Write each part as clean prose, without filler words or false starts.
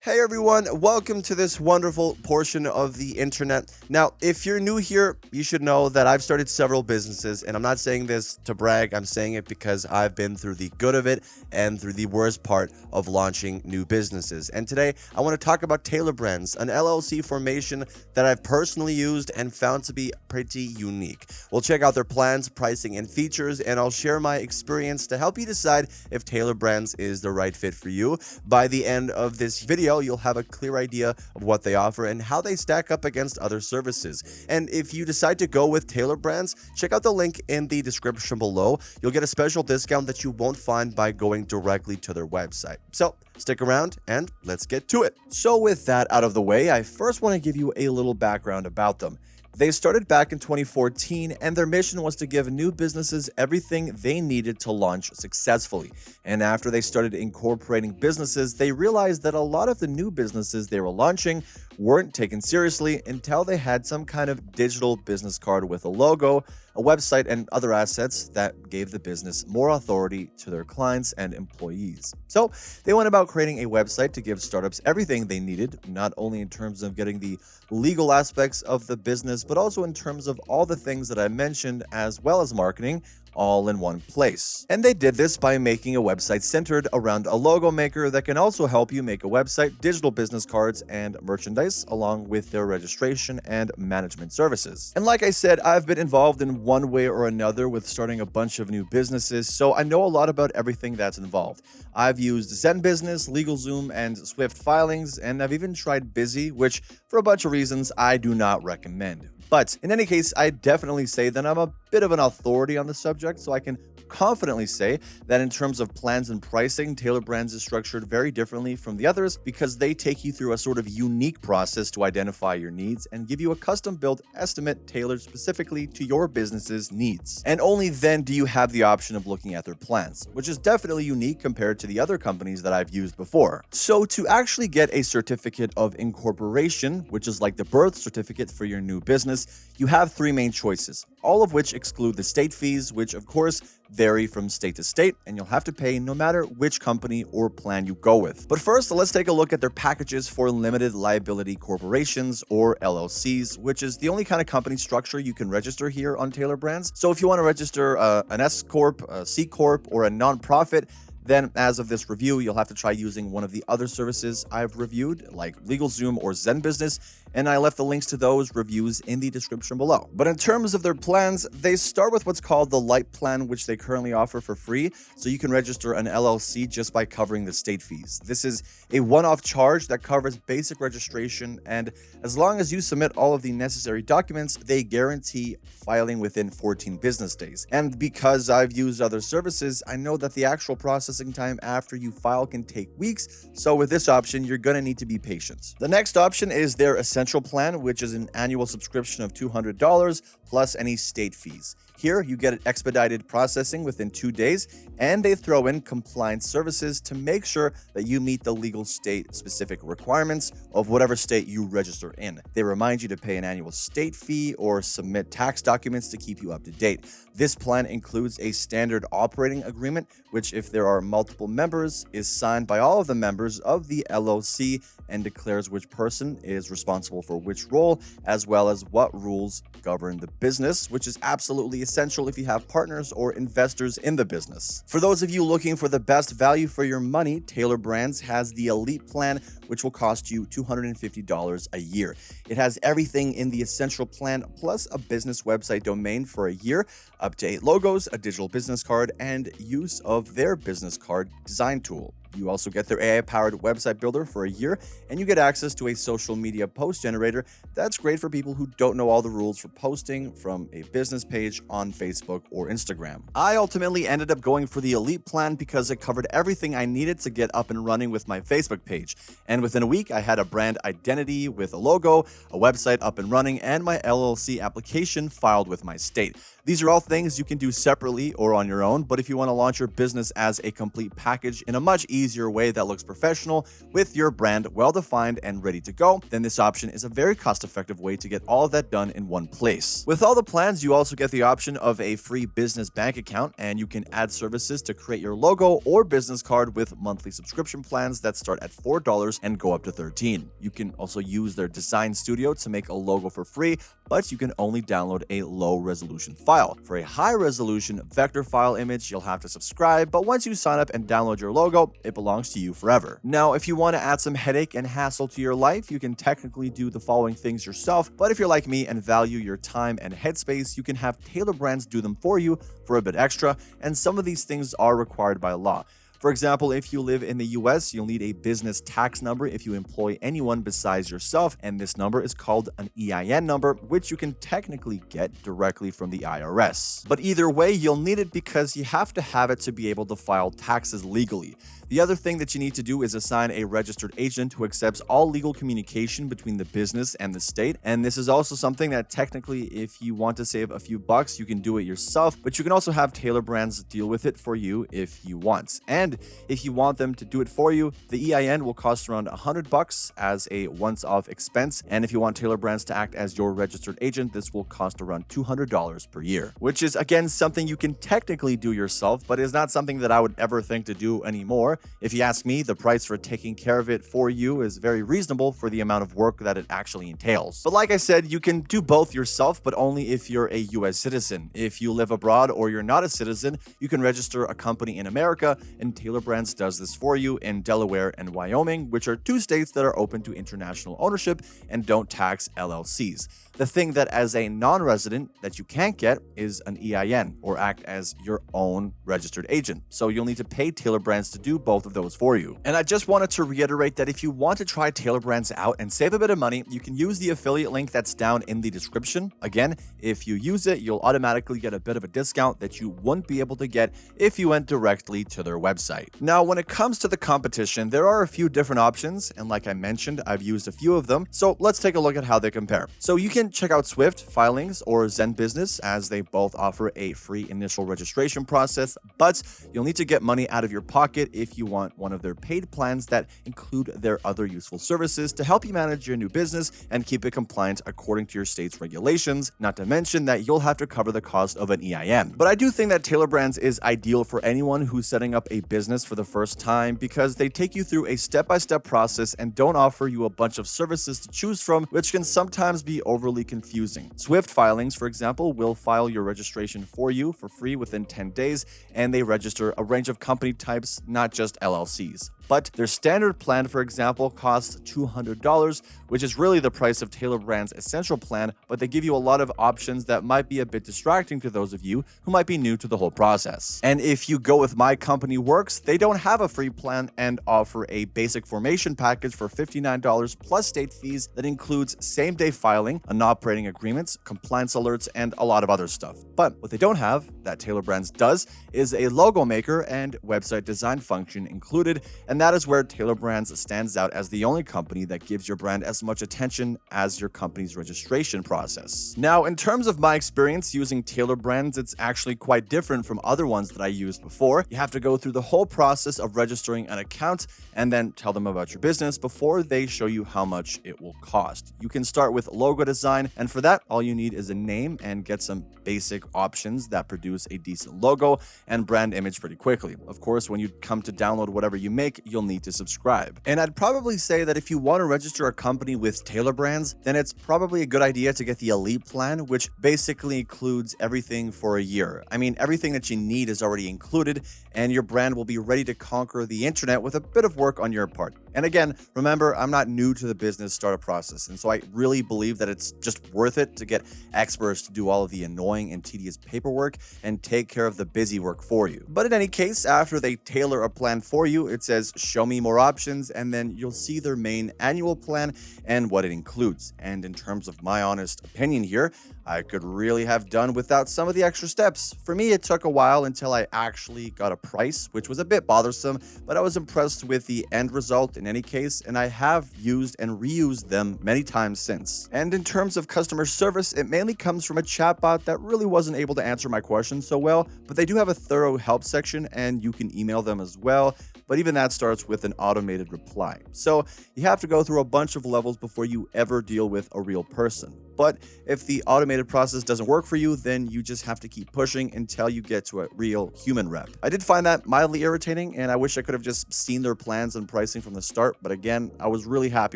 Hey everyone, welcome to this wonderful portion of the internet. Now, if you're new here, you should know that I've started several businesses, and I'm not saying this to brag, I'm saying it because I've been through the good of it and through the worst part of launching new businesses. And today, I want to talk about Tailor Brands, an LLC formation that I've personally used and found to be pretty unique. We'll check out their plans, pricing, and features, and I'll share my experience to help you decide if Tailor Brands is the right fit for you. By the end of this video, you'll have a clear idea of what they offer and how they stack up against other services. And if you decide to go with Tailor Brands, check out the link in the description below. You'll get a special discount that you won't find by going directly to their website. So stick around and let's get to it. So with that out of the way, I first want to give you a little background about them. They started back in 2014, and their mission was to give new businesses everything they needed to launch successfully. And after they started incorporating businesses, they realized that a lot of the new businesses they were launching weren't taken seriously until they had some kind of digital business card with a logo, a website, and other assets that gave the business more authority to their clients and employees. So they went about creating a website to give startups everything they needed, not only in terms of getting the legal aspects of the business, but also in terms of all the things that I mentioned, as well as marketing, all in one place. And they did this by making a website centered around a logo maker that can also help you make a website, digital business cards, and merchandise, along with their registration and management services. And like I said, I've been involved in one way or another with starting a bunch of new businesses, so I know a lot about everything that's involved. I've used Zen Business, LegalZoom, and Swift Filings, and I've even tried Busy, which for a bunch of reasons I do not recommend. But in any case, I definitely say that I'm a bit of an authority on the subject, so I can confidently say that in terms of plans and pricing, Tailor Brands is structured very differently from the others because they take you through a sort of unique process to identify your needs and give you a custom-built estimate tailored specifically to your business's needs. And only then do you have the option of looking at their plans, which is definitely unique compared to the other companies that I've used before. So to actually get a certificate of incorporation, which is like the birth certificate for your new business, you have three main choices, all of which exclude the state fees, which of course vary from state to state, and you'll have to pay no matter which company or plan you go with. But first, let's take a look at their packages for limited liability corporations, or LLCs, which is the only kind of company structure you can register here on Tailor Brands. So if you want to register an S Corp, a C Corp, or a nonprofit, then as of this review, you'll have to try using one of the other services I've reviewed, like LegalZoom or Zen Business, and I left the links to those reviews in the description below. But in terms of their plans, they start with what's called the Light Plan, which they currently offer for free, so you can register an LLC just by covering the state fees. This is a one-off charge that covers basic registration, and as long as you submit all of the necessary documents, they guarantee filing within 14 business days. And because I've used other services, I know that the actual processing time after you file can take weeks, so with this option, you're gonna need to be patient. The next option is their Essential Plan, which is an annual subscription of $200 plus any state fees. Here, you get expedited processing within 2 days, and they throw in compliance services to make sure that you meet the legal state-specific requirements of whatever state you register in. They remind you to pay an annual state fee or submit tax documents to keep you up to date. This plan includes a standard operating agreement, which, if there are multiple members, is signed by all of the members of the LLC and declares which person is responsible for which role, as well as what rules govern the business, which is absolutely essential if you have partners or investors in the business. For those of you looking for the best value for your money, Tailor Brands has the Elite Plan, which will cost you $250 a year. It has everything in the Essential Plan, plus a business website domain for a year, up to 8 logos, a digital business card, and use of their business card design tool. You also get their AI-powered website builder for a year, and you get access to a social media post generator that's great for people who don't know all the rules for posting from a business page on Facebook or Instagram. I ultimately ended up going for the Elite Plan because it covered everything I needed to get up and running with my Facebook page. And within a week, I had a brand identity with a logo, a website up and running, and my LLC application filed with my state. These are all things you can do separately or on your own, but if you want to launch your business as a complete package in a much easier way that looks professional with your brand well-defined and ready to go, then this option is a very cost-effective way to get all of that done in one place. With all the plans, you also get the option of a free business bank account, and you can add services to create your logo or business card with monthly subscription plans that start at $4 and go up to $13. You can also use their design studio to make a logo for free, but you can only download a low-resolution file. For a high-resolution vector file image, you'll have to subscribe, but once you sign up and download your logo, it belongs to you forever. Now, if you want to add some headache and hassle to your life, you can technically do the following things yourself, but if you're like me and value your time and headspace, you can have Tailor Brands do them for you for a bit extra, and some of these things are required by law. For example, if you live in the US, you'll need a business tax number if you employ anyone besides yourself, and this number is called an EIN number, which you can technically get directly from the IRS. But either way, you'll need it because you have to have it to be able to file taxes legally. The other thing that you need to do is assign a registered agent who accepts all legal communication between the business and the state. And this is also something that technically, if you want to save a few bucks, you can do it yourself, but you can also have Tailor Brands deal with it for you if you want. And if you want them to do it for you, the EIN will cost around $100 as a once-off expense. And if you want Tailor Brands to act as your registered agent, this will cost around $200 per year, which is again something you can technically do yourself, but is not something that I would ever think to do anymore. If you ask me, the price for taking care of it for you is very reasonable for the amount of work that it actually entails. But like I said, you can do both yourself, but only if you're a US citizen. If you live abroad or you're not a citizen, you can register a company in America, and Tailor Brands does this for you in Delaware and Wyoming, which are two states that are open to international ownership and don't tax LLCs. The thing that as a non-resident that you can't get is an EIN, or act as your own registered agent. So you'll need to pay Tailor Brands to do both of those for you. And I just wanted to reiterate that if you want to try Tailor Brands out and save a bit of money, you can use the affiliate link that's down in the description. Again, if you use it, you'll automatically get a bit of a discount that you wouldn't be able to get if you went directly to their website. Now, when it comes to the competition, there are a few different options, and like I mentioned, I've used a few of them. So let's take a look at how they compare. So you can check out Swift, Filings, or Zen Business, as they both offer a free initial registration process, but you'll need to get money out of your pocket if you want one of their paid plans that include their other useful services to help you manage your new business and keep it compliant according to your state's regulations, not to mention that you'll have to cover the cost of an EIN. But I do think that Tailor Brands is ideal for anyone who's setting up a business for the first time because they take you through a step-by-step process and don't offer you a bunch of services to choose from, which can sometimes be overly confusing. Swift Filings, for example, will file your registration for you for free within 10 days, and they register a range of company types, not just LLCs. But their standard plan, for example, costs $200, which is really the price of Tailor Brands' Essential plan, but they give you a lot of options that might be a bit distracting to those of you who might be new to the whole process. And if you go with My Company Works, they don't have a free plan and offer a basic formation package for $59 plus state fees that includes same-day filing, an operating agreements, compliance alerts, and a lot of other stuff. But what they don't have, that Tailor Brands does, is a logo maker and website design function included, and that is where Tailor Brands stands out as the only company that gives your brand as much attention as your company's registration process. Now, in terms of my experience using Tailor Brands, it's actually quite different from other ones that I used before. You have to go through the whole process of registering an account and then tell them about your business before they show you how much it will cost. You can start with logo design, and for that, all you need is a name and get some basic options that produce a decent logo and brand image pretty quickly. Of course, when you come to download whatever you make, you'll need to subscribe. And I'd probably say that if you want to register a company with Tailor Brands, then it's probably a good idea to get the Elite plan, which basically includes everything for a year. I mean, everything that you need is already included, and your brand will be ready to conquer the internet with a bit of work on your part. And again, remember, I'm not new to the business startup process, and so I really believe that it's just worth it to get experts to do all of the annoying and tedious paperwork and take care of the busy work for you. But in any case, after they tailor a plan for you, it says show me more options, and then you'll see their main annual plan and what it includes. And in terms of my honest opinion here, I could really have done without some of the extra steps. For me, it took a while until I actually got a price, which was a bit bothersome, but I was impressed with the end result in any case, and I have used and reused them many times since. And in terms of customer service, it mainly comes from a chatbot that really wasn't able to answer my questions portion so well, but they do have a thorough help section and you can email them as well. But even that starts with an automated reply. So you have to go through a bunch of levels before you ever deal with a real person. But if the automated process doesn't work for you, then you just have to keep pushing until you get to a real human rep. I did find that mildly irritating, and I wish I could have just seen their plans and pricing from the start, but again, I was really happy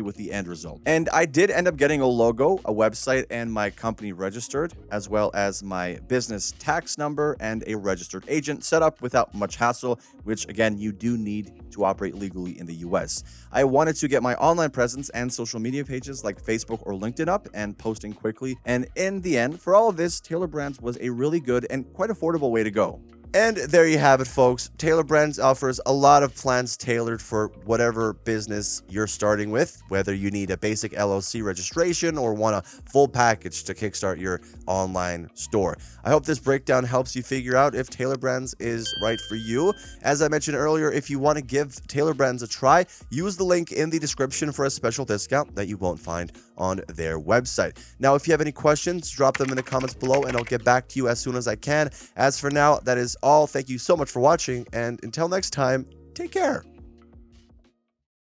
with the end result. And I did end up getting a logo, a website, and my company registered, as well as my business tax number and a registered agent set up without much hassle, which again, you do need to operate legally in the US. I wanted to get my online presence and social media pages like Facebook or LinkedIn up and posting quickly. And in the end, for all of this, Tailor Brands was a really good and quite affordable way to go. And there you have it, folks. Tailor Brands offers a lot of plans tailored for whatever business you're starting with, whether you need a basic LLC registration or want a full package to kickstart your online store. I hope this breakdown helps you figure out if Tailor Brands is right for you. As I mentioned earlier, if you want to give Tailor Brands a try, use the link in the description for a special discount that you won't find on their website. Now, if you have any questions, drop them in the comments below and I'll get back to you as soon as I can. As for now, that is all. Thank you so much for watching, and until next time, take care.